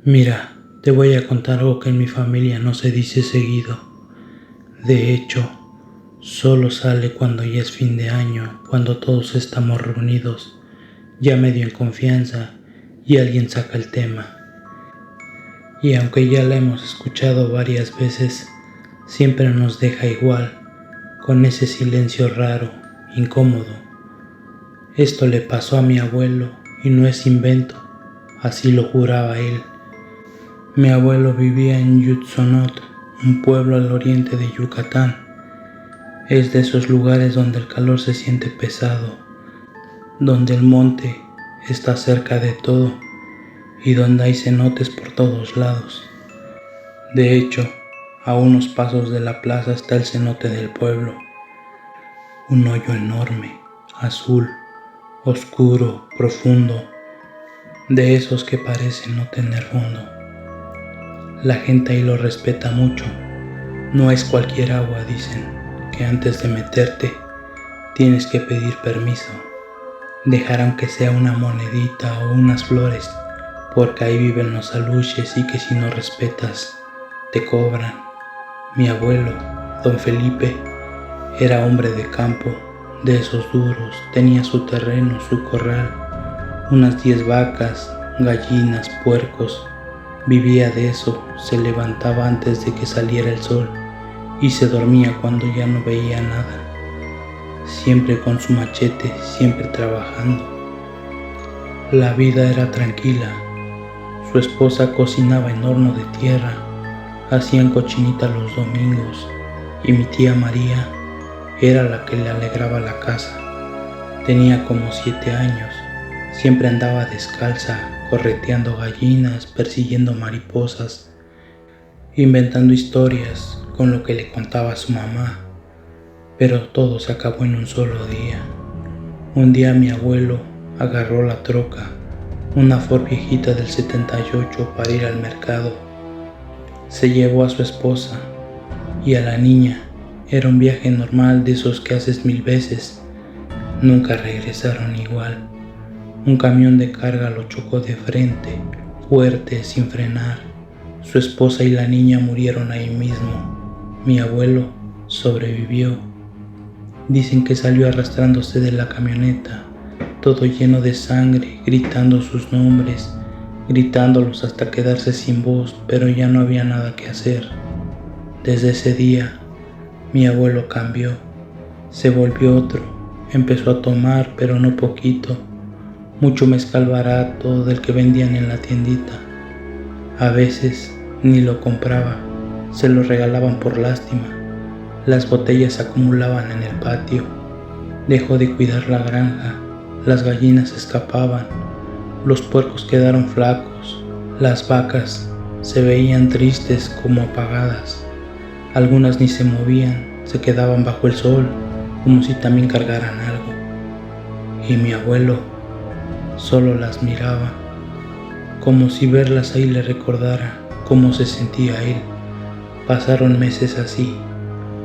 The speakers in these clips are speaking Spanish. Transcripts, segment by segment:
Mira, te voy a contar algo que en mi familia no se dice seguido. De hecho, solo sale cuando ya es fin de año, cuando todos estamos reunidos, ya medio en confianza, y alguien saca el tema. Y aunque ya la hemos escuchado varias veces, siempre nos deja igual, con ese silencio raro, incómodo. Esto le pasó a mi abuelo y no es invento, así lo juraba él. Mi abuelo vivía en Yutzonot, un pueblo al oriente de Yucatán. Es de esos lugares donde el calor se siente pesado, donde el monte está cerca de todo y donde hay cenotes por todos lados. De hecho, a unos pasos de la plaza está el cenote del pueblo, un hoyo enorme, azul, oscuro, profundo, de esos que parecen no tener fondo. La gente ahí lo respeta mucho. No es cualquier agua, dicen, que antes de meterte tienes que pedir permiso, dejar aunque sea una monedita o unas flores, porque ahí viven los aluches y que si no respetas, te cobran. Mi abuelo, don Felipe, era hombre de campo, de esos duros, tenía su terreno, su corral, unas 10 vacas, gallinas, puercos. Vivía de eso, se levantaba antes de que saliera el sol y se dormía cuando ya no veía nada. Siempre con su machete, siempre trabajando. La vida era tranquila. Su esposa cocinaba en horno de tierra, hacían cochinita los domingos y mi tía María era la que le alegraba la casa. Tenía como 7 años, siempre andaba descalza, correteando gallinas, persiguiendo mariposas, inventando historias con lo que le contaba a su mamá. Pero todo se acabó en un solo día. Un día mi abuelo agarró la troca, una Ford viejita del 78 para ir al mercado. Se llevó a su esposa y a la niña. Era un viaje normal de esos que haces 1000 veces. Nunca regresaron igual. Un camión de carga lo chocó de frente, fuerte, sin frenar. Su esposa y la niña murieron ahí mismo. Mi abuelo sobrevivió. Dicen que salió arrastrándose de la camioneta, todo lleno de sangre, gritando sus nombres, gritándolos hasta quedarse sin voz, pero ya no había nada que hacer. Desde ese día, mi abuelo cambió, se volvió otro, empezó a tomar, pero no poquito. Mucho mezcal barato del que vendían en la tiendita. A veces ni lo compraba, se lo regalaban por lástima. Las botellas se acumulaban en el patio. Dejó de cuidar la granja, las gallinas escapaban, los puercos quedaron flacos, las vacas se veían tristes como apagadas. Algunas ni se movían, se quedaban bajo el sol, como si también cargaran algo. Y mi abuelo solo las miraba, como si verlas ahí le recordara cómo se sentía él. Pasaron meses así,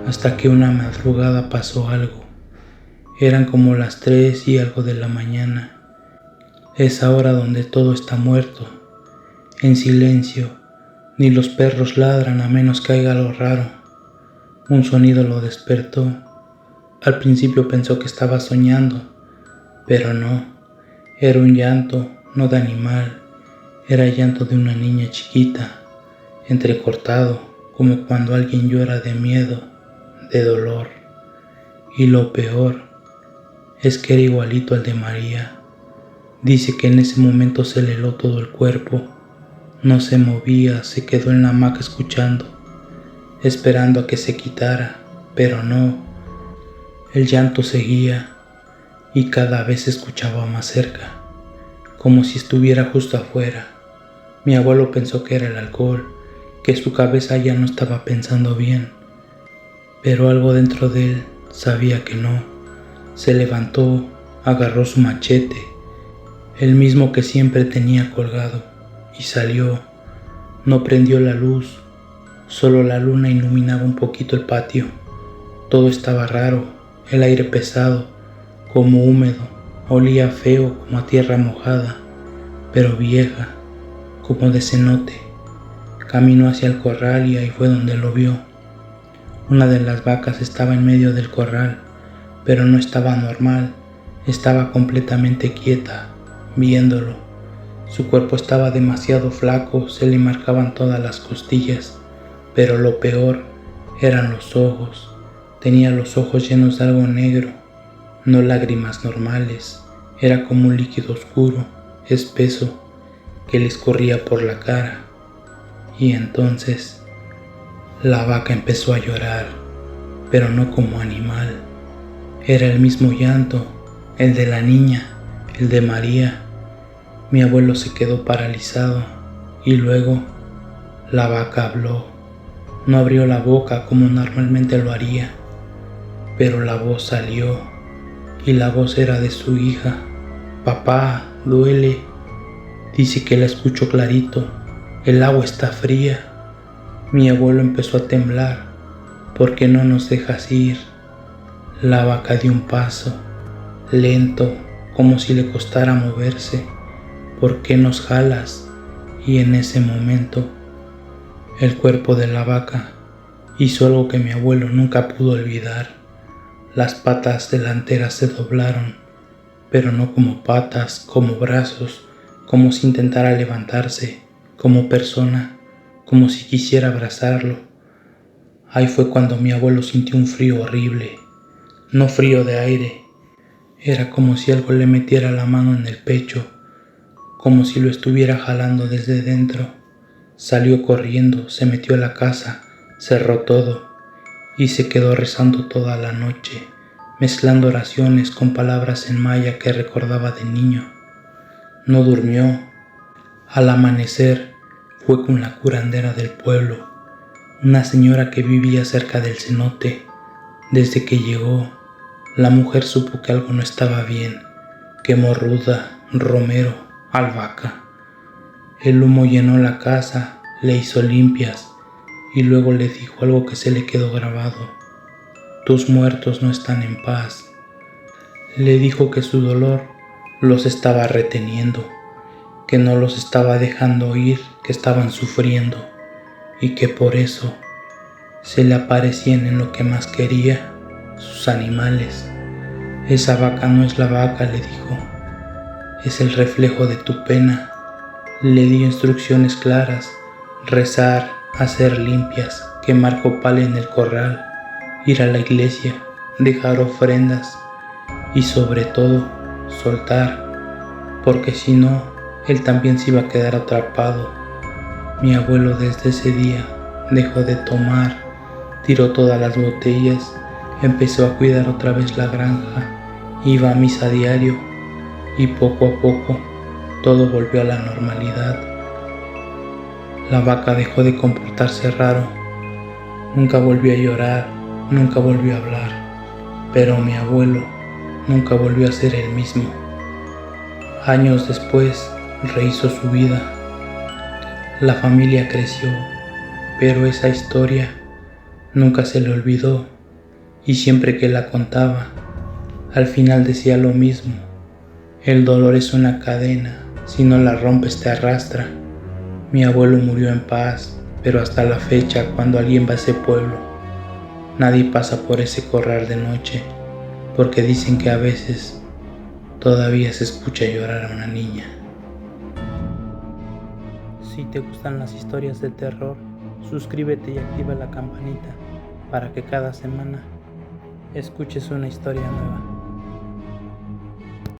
hasta que una madrugada pasó algo. Eran como las 3 y algo de la mañana. Esa hora donde todo está muerto, en silencio, ni los perros ladran a menos que haya algo raro. Un sonido lo despertó. Al principio pensó que estaba soñando, pero no. Era un llanto, no de animal, era llanto de una niña chiquita, entrecortado, como cuando alguien llora de miedo, de dolor. Y lo peor es que era igualito al de María. Dice que en ese momento se le heló todo el cuerpo, no se movía, se quedó en la hamaca escuchando, esperando a que se quitara, pero no. El llanto seguía y cada vez se escuchaba más cerca, como si estuviera justo afuera. Mi abuelo pensó que era el alcohol, que su cabeza ya no estaba pensando bien, pero algo dentro de él sabía que no. Se levantó, agarró su machete, el mismo que siempre tenía colgado, y salió. No prendió la luz, solo la luna iluminaba un poquito el patio. Todo estaba raro, el aire pesado, como húmedo, olía feo como a tierra mojada, pero vieja. como de cenote. Caminó hacia el corral y ahí fue donde lo vio. Una de las vacas estaba en medio del corral, pero no estaba normal, estaba completamente quieta, viéndolo. Su cuerpo estaba demasiado flaco, se le marcaban todas las costillas, pero lo peor eran los ojos. Tenía los ojos llenos de algo negro, no lágrimas normales, era como un líquido oscuro, espeso, que le escurría por la cara. Y entonces la vaca empezó a llorar, pero no como animal. Era el mismo llanto, el de la niña, el de María. Mi abuelo se quedó paralizado y luego la vaca habló. No abrió la boca como normalmente lo haría, pero la voz salió y la voz era de su hija. Papá, duele. Dice que la escucho clarito. El agua está fría. Mi abuelo empezó a temblar. ¿Por qué no nos dejas ir? La vaca dio un paso, lento, como si le costara moverse. ¿Por qué nos jalas? Y en ese momento, el cuerpo de la vaca hizo algo que mi abuelo nunca pudo olvidar. Las patas delanteras se doblaron, pero no como patas, como brazos, como si intentara levantarse, como persona, como si quisiera abrazarlo. Ahí fue cuando mi abuelo sintió un frío horrible, no frío de aire, era como si algo le metiera la mano en el pecho, como si lo estuviera jalando desde dentro. Salió corriendo, se metió a la casa, cerró todo y se quedó rezando toda la noche, mezclando oraciones con palabras en maya que recordaba de niño. No durmió. Al amanecer fue con la curandera del pueblo, una señora que vivía cerca del cenote. Desde que llegó, la mujer supo que algo no estaba bien. Quemó ruda, romero, albahaca. El humo llenó la casa, le hizo limpias y luego le dijo algo que se le quedó grabado. Tus muertos no están en paz. Le dijo que su dolor los estaba reteniendo, que no los estaba dejando ir, que estaban sufriendo y que por eso se le aparecían en lo que más quería, sus animales. Esa vaca no es la vaca, le dijo, es el reflejo de tu pena. Le dio instrucciones claras: rezar, hacer limpias, quemar copal en el corral, ir a la iglesia, dejar ofrendas y sobre todo soltar, porque si no, él también se iba a quedar atrapado. Mi abuelo desde ese día dejó de tomar, tiró todas las botellas, empezó a cuidar otra vez la granja, iba a misa diario y poco a poco todo volvió a la normalidad. La vaca dejó de comportarse raro, nunca volvió a llorar, nunca volvió a hablar, pero mi abuelo nunca volvió a ser el mismo. Años después rehizo su vida. La familia creció, pero esa historia nunca se le olvidó y siempre que la contaba, al final decía lo mismo: el dolor es una cadena, si no la rompes te arrastra. Mi abuelo murió en paz, pero hasta la fecha, cuando alguien va a ese pueblo, nadie pasa por ese corral de noche, porque dicen que a veces todavía se escucha llorar a una niña. Si te gustan las historias de terror, suscríbete y activa la campanita para que cada semana escuches una historia nueva.